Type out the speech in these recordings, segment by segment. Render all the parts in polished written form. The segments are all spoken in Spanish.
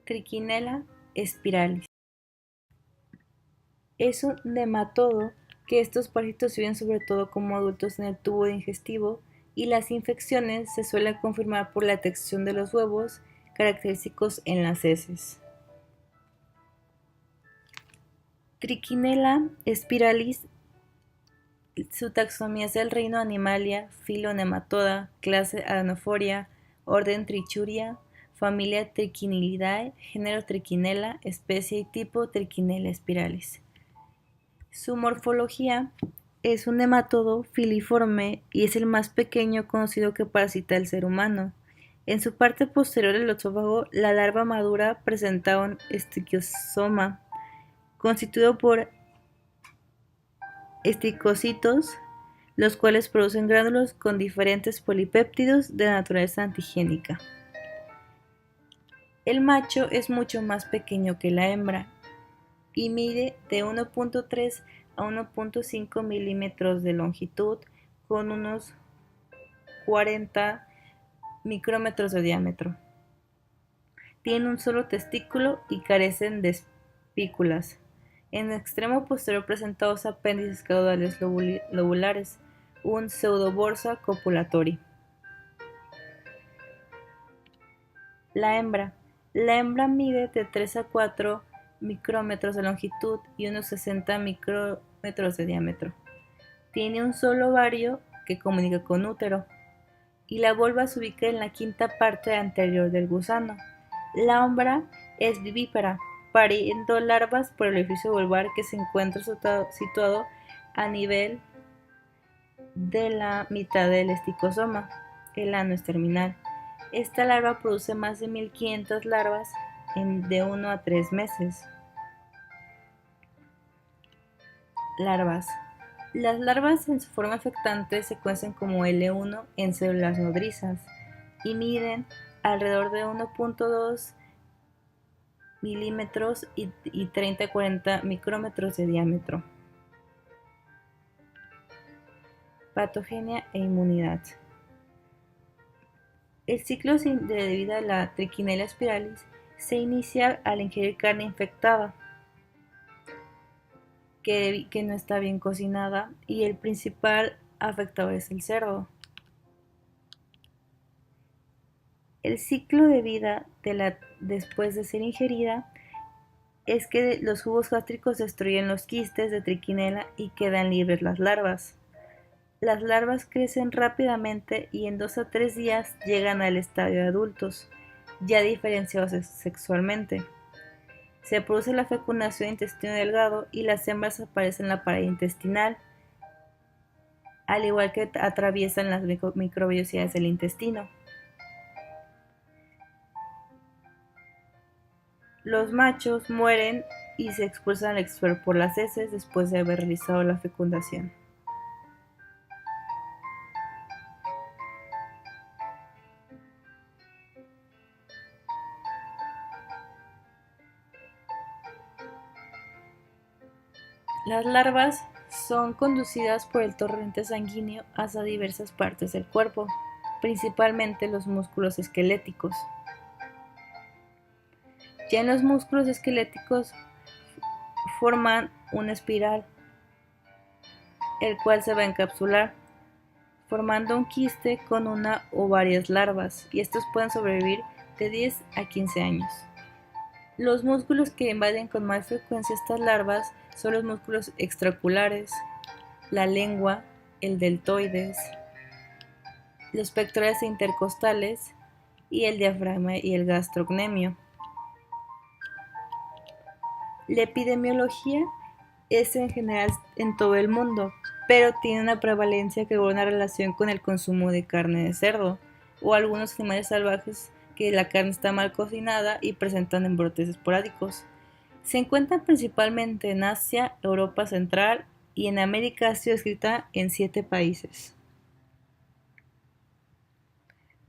Trichinella spiralis. Es un nematodo que estos parásitos viven sobre todo como adultos en el tubo digestivo y las infecciones se suelen confirmar por la detección de los huevos característicos en las heces. Trichinella spiralis, su taxonomía es del reino Animalia, filo Nematoda, clase Aranophoria, orden Trichuria, familia Trichinellidae, género Trichinella, especie y tipo Trichinella spiralis. Su morfología es un nematodo filiforme y es el más pequeño conocido que parasita al ser humano. En su parte posterior del esófago, la larva madura presenta un estiquiosoma constituido por esticocitos, los cuales producen gránulos con diferentes polipéptidos de naturaleza antigénica. El macho es mucho más pequeño que la hembra y mide de 1.3 a 1.5 milímetros de longitud con unos 40 micrómetros de diámetro. Tiene un solo testículo y carecen de espículas. En el extremo posterior presenta dos apéndices caudales lobulares, un pseudoborsa copulatori. La hembra. La hembra mide de 3 a 4 micrómetros de longitud y unos 60 micrómetros de diámetro. Tiene un solo ovario que comunica con útero y la volva se ubica en la quinta parte anterior del gusano. La hembra es vivípara, pariendo larvas por el orificio vulvar que se encuentra situado a nivel de la mitad del esticosoma. El ano es terminal. Esta larva produce más de 1500 larvas de 1 a 3 meses. Larvas. Las larvas en su forma afectante se cuecen como L1 en células nodrizas y miden alrededor de 1.2 milímetros y 30 a 40 micrómetros de diámetro. Patogenia e inmunidad. El ciclo de vida de la Trichinella spiralis se inicia al ingerir carne infectada que no está bien cocinada y el principal afectado es el cerdo. El ciclo de vida después de ser ingerida es que los jugos gástricos destruyen los quistes de trichinella y quedan libres las larvas. Las larvas crecen rápidamente y en 2 a 3 días llegan al estadio de adultos, ya diferenciados sexualmente. Se produce la fecundación de intestino delgado y las hembras aparecen en la pared intestinal, al igual que atraviesan las microvellosidades del intestino. Los machos mueren y se expulsan al exterior por las heces después de haber realizado la fecundación. Las larvas son conducidas por el torrente sanguíneo hacia diversas partes del cuerpo, principalmente los músculos esqueléticos. Ya en los músculos esqueléticos forman una espiral, el cual se va a encapsular, formando un quiste con una o varias larvas, y estos pueden sobrevivir de 10 a 15 años. Los músculos que invaden con más frecuencia estas larvas son los músculos extraoculares, la lengua, el deltoides, los pectorales e intercostales y el diafragma y el gastrocnemio. La epidemiología es en general en todo el mundo, pero tiene una prevalencia que guarda relación con el consumo de carne de cerdo o algunos animales salvajes que la carne está mal cocinada y presentan brotes esporádicos. Se encuentran principalmente en Asia, Europa Central y en América ha sido descrita en 7 países.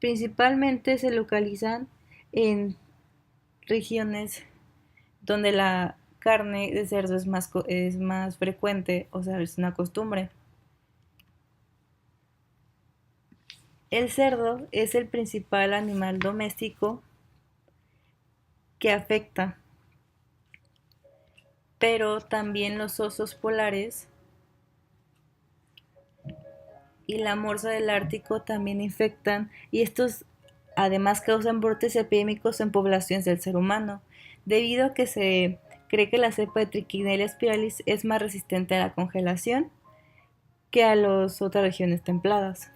Principalmente se localizan en regiones donde la carne de cerdo es más frecuente, o sea, es una costumbre. El cerdo es el principal animal doméstico que afecta, pero también los osos polares y la morsa del Ártico también infectan y estos además causan brotes epidémicos en poblaciones del ser humano, debido a que se cree que la cepa de Trichinella spiralis es más resistente a la congelación que a las otras regiones templadas.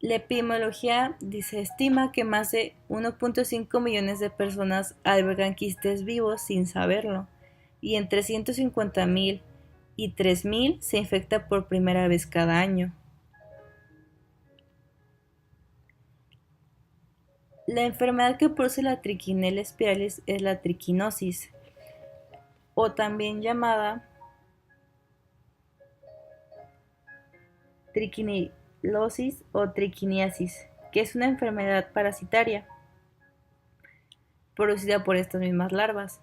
La epidemiología estima que más de 1.5 millones de personas albergan quistes vivos sin saberlo, y entre 150.000 y 3.000 se infecta por primera vez cada año. La enfermedad que produce la Trichinella spiralis es la triquinosis, o también llamada triquiñlosis o triquiniasis, que es una enfermedad parasitaria producida por estas mismas larvas,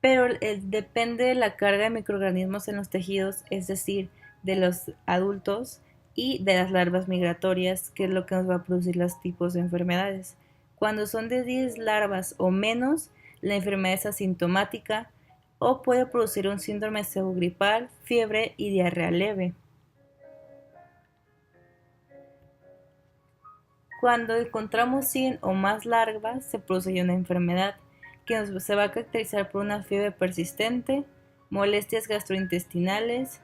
pero depende de la carga de microorganismos en los tejidos, es decir, de los adultos y de las larvas migratorias, que es lo que nos va a producir los tipos de enfermedades. Cuando son de 10 larvas o menos, la enfermedad es asintomática o puede producir un síndrome pseudogripal, fiebre y diarrea leve. Cuando encontramos 100 o más larvas, se produce ya una enfermedad que se va a caracterizar por una fiebre persistente, molestias gastrointestinales,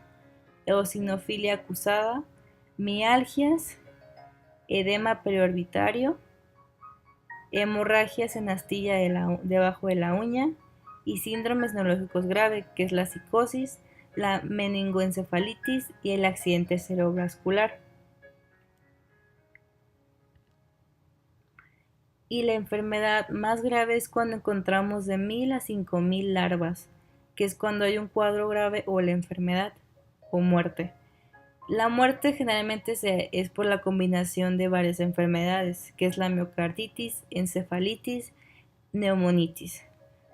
eosinofilia acusada, mialgias, edema periorbitario, hemorragias en astilla debajo de la uña y síndromes neurológicos graves, que es la psicosis, la meningoencefalitis y el accidente cerebrovascular. Y la enfermedad más grave es cuando encontramos de 1.000 a 5.000 larvas, que es cuando hay un cuadro grave o la enfermedad o muerte. La muerte generalmente es por la combinación de varias enfermedades, que es la miocarditis, encefalitis, neumonitis,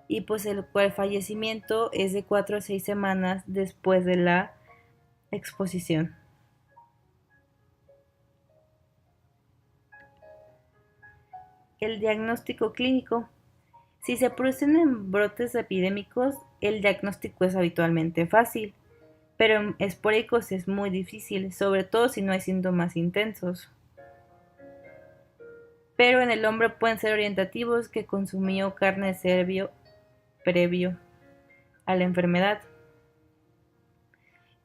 y pues el fallecimiento es de 4 a 6 semanas después de la exposición. El diagnóstico clínico. Si se producen brotes epidémicos, el diagnóstico es habitualmente fácil, pero en esporádicos es muy difícil, sobre todo si no hay síntomas intensos. Pero en el hombre pueden ser orientativos que consumió carne de cerdo previo a la enfermedad.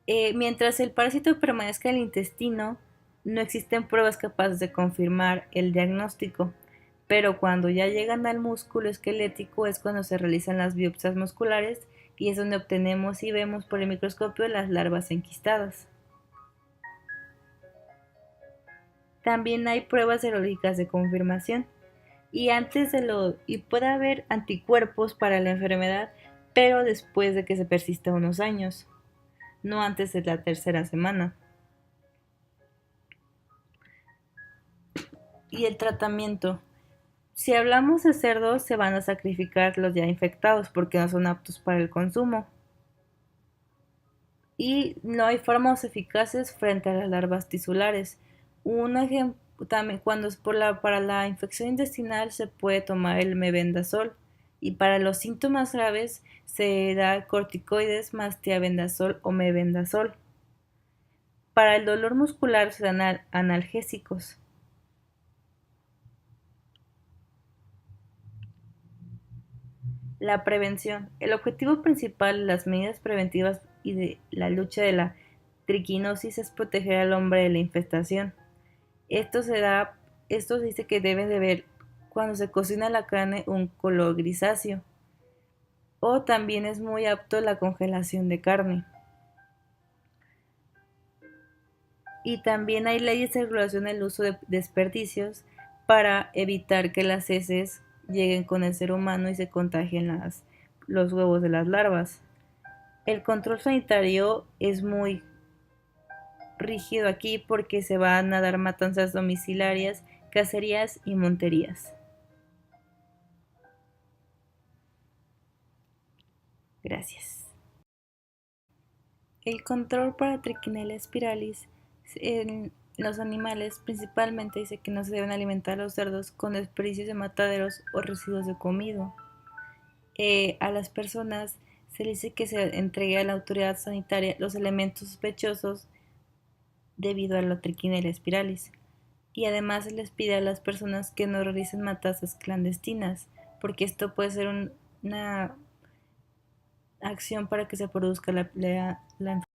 Mientras el parásito permanezca en el intestino, no existen pruebas capaces de confirmar el diagnóstico, pero cuando ya llegan al músculo esquelético es cuando se realizan las biopsias musculares y es donde obtenemos y vemos por el microscopio las larvas enquistadas. También hay pruebas serológicas de confirmación y puede haber anticuerpos para la enfermedad, pero después de que se persista unos años, no antes de la tercera semana. Y el tratamiento. Si hablamos de cerdos, se van a sacrificar los ya infectados porque no son aptos para el consumo. Y no hay fármacos eficaces frente a las larvas tisulares. Un ejemplo, también cuando es para la infección intestinal se puede tomar el mebendazol y para los síntomas graves se da corticoides más tiabendazol o mebendazol. Para el dolor muscular se dan analgésicos. La prevención. El objetivo principal de las medidas preventivas y de la lucha de la triquinosis es proteger al hombre de la infestación. Esto se dice que debe de ver cuando se cocina la carne un color grisáceo. O también es muy apto la congelación de carne. Y también hay leyes de regulación del uso de desperdicios para evitar que las heces lleguen con el ser humano y se contagien los huevos de las larvas. El control sanitario es muy rígido aquí porque se van a dar matanzas domiciliarias, cacerías y monterías. Gracias. El control para Trichinella spiralis En los animales, principalmente dice que no se deben alimentar a los cerdos con desperdicios de mataderos o residuos de comida. A las personas se les dice que se entregue a la autoridad sanitaria los elementos sospechosos debido a la triquinella spiralis. Y además se les pide a las personas que no realicen matanzas clandestinas, porque esto puede ser una acción para que se produzca la enfermedad.